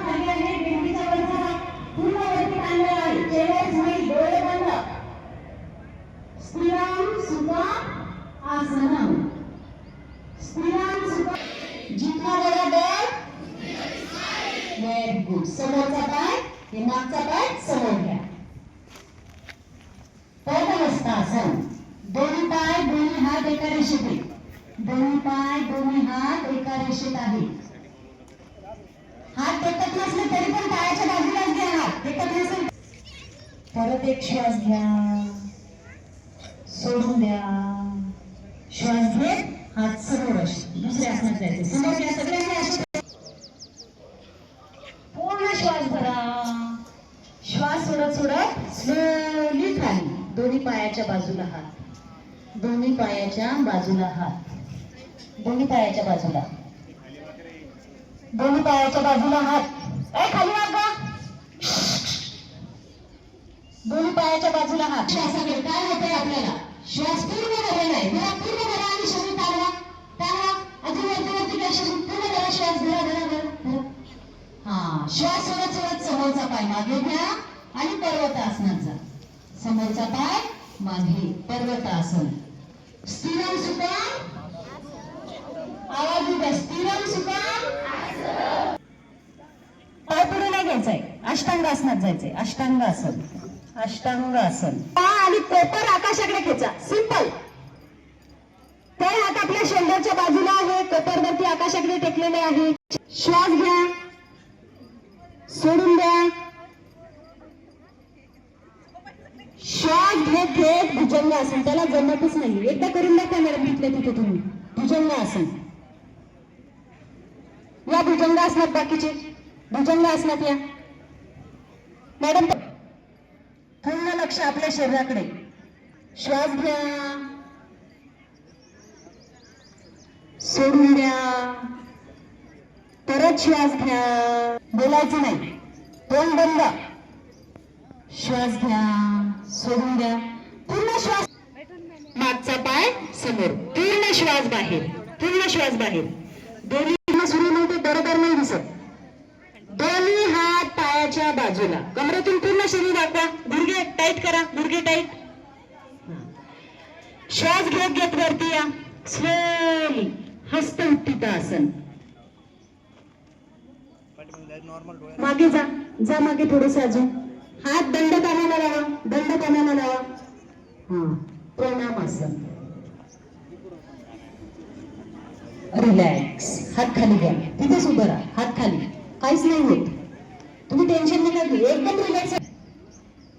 खाली आहे, मेंदीचा वरचा भाग पूर्ण वरती ताणलेला आहे, चेहऱ्यावर स्माईल, डोळे बंद. स्थिराम सुखम आसनम. स्थिराम सुखम. जितना बरोबर. Very good. समोरचा पाय, हे मागचा पाय समोर घ्या. पद्महस्तासन. दोन्ही पाय दोन्ही हात एका रेषेत आहेत. दोन्ही पाय दोन्ही हात एका रेषेत आहेत. हात टेकत नसले तरी पण पायाच्या बाजूलाच घ्या. हात टेकत नसेल. परत एक श्वास घ्या, सोडून द्या. श्वास घेत हात समोर असे दुसऱ्या आसनात जायचे. समोर घ्या सगळ्यांनी असे. पूर्ण श्वास भरा. श्वास सोडत सोडत स्लोली खाली. दोन्ही पायाच्या बाजूला हात, दोन्ही पायाच्या बाजूला हात, दोन्ही पायाच्या बाजूला, दोन्ही पायाच्या बाजूला हात. खाली वागा. दोन्ही पायाच्या बाजूला हात. श्वासाकडे काय होतंय आपल्याला? श्वास पूर्ण भरलेला आहे. भरा, पूर्ण भरा आणि शरीर ताणवा, ताणवा. अजून वरती काय शरीर पूर्ण भरा. श्वास भरा भरा भरा. हा, श्वास सोडत सोडत समोरचा पाय मागे घ्या आणि पर्वतासनात जा. समोरचा पाय मागे, पर्वतासन. स्थिरम सुखम. आवाज द्या. स्थिरम सुखम. पाय पुढे नाही घ्यायचंय, अष्टांगासनात जायचंय. अष्टांगासन, अष्टांगासन. आणि कोपर आकाशाकडे खेचा. सिंपल. ते हात आपल्या शोल्डरच्या बाजूला आहे, कोपरवरती आकाशाकडे टेकलेले आहे. श्वास घ्या, सोडून द्या. श्वास घेत घेत भुजंगासन. त्याला जमतच नाही. एकदा करून दाखवा मॅडम. तिथल्या तिथे तुम्ही भुजंगासन. या भुजंगासनात, बाकीचे भुजंगासनात या मॅडम. पूर्ण लक्ष आपल्या शरीराकडे. श्वास घ्या, सोडून द्या. परत श्वास घ्या. बोलायचं नाही, तोंड बंद. श्वास घ्या, सोडून द्या. पूर्ण श्वास. मागचा पाय समोर. पूर्ण श्वास बाहेर, पूर्ण श्वास बाहेर. दोन्ही सुरू नव्हते, बरोबर नाही दिसत. दोन्ही हात पायाच्या बाजूला. कमरेतून पूर्ण शरीर दाखवा. गुडघे टाईट करा, गुडघे टाईट. श्वास घेत घेत वरती या. स्लोली. हस्त उत्थितासन. मागे जा, जा मागे थोडस अजून. हात दंडपानाला लावा, दंडपानाला लावा. हा, प्रणामासन. रिलॅक्स. हात खाली घ्या. तिथेच उभं राहा. हात खाली. काहीच नाही होत. तुम्ही टेन्शन नका घेऊ. एकदम रिलॅक्स.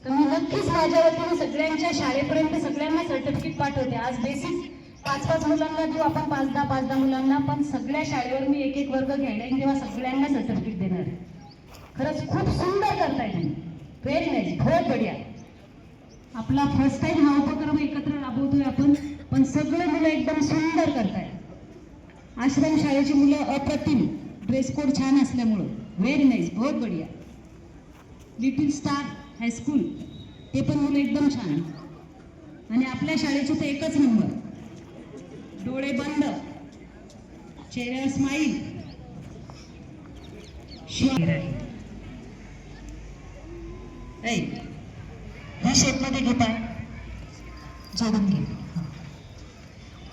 तुम्ही नक्कीच माझ्या वतीने सगळ्यांच्या शाळेपर्यंत सगळ्यांना सर्टिफिकेट पाठवते. आज बेसिक 5-5 मुलांना देऊ आपण, 5-10 मुलांना. पण सगळ्या शाळेवर मी एक वर्ग घ्यायला येईन तेव्हा सगळ्यांना सर्टिफिकेट देणार आहे. खरंच खूप सुंदर करताय तुम्ही. व्हेरी नाईस, बहुत बढिया. आपला फर्स्ट टाइम हा उपक्रम एकत्र राबवतोय आपण, पण सगळे मुलं एकदम सुंदर करताय. आश्रम शाळेची मुलं अप्रतिम. ड्रेस कोड छान असल्यामुळं. व्हेरी नाईस, बहुत बढिया. लिटिल स्टार हायस्कूल, ते पण मुलं एकदम छान. आणि आपल्या शाळेचं तर एकच नंबर. डोळे बंद, चेहऱ्यावर स्माईल. ह्या शेप मध्ये घे. पाय जोडून घे.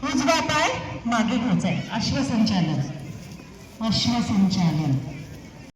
उजवा पाय मागे घ्यायचा आहे. अश्वसंचालन, अश्वसंचालन.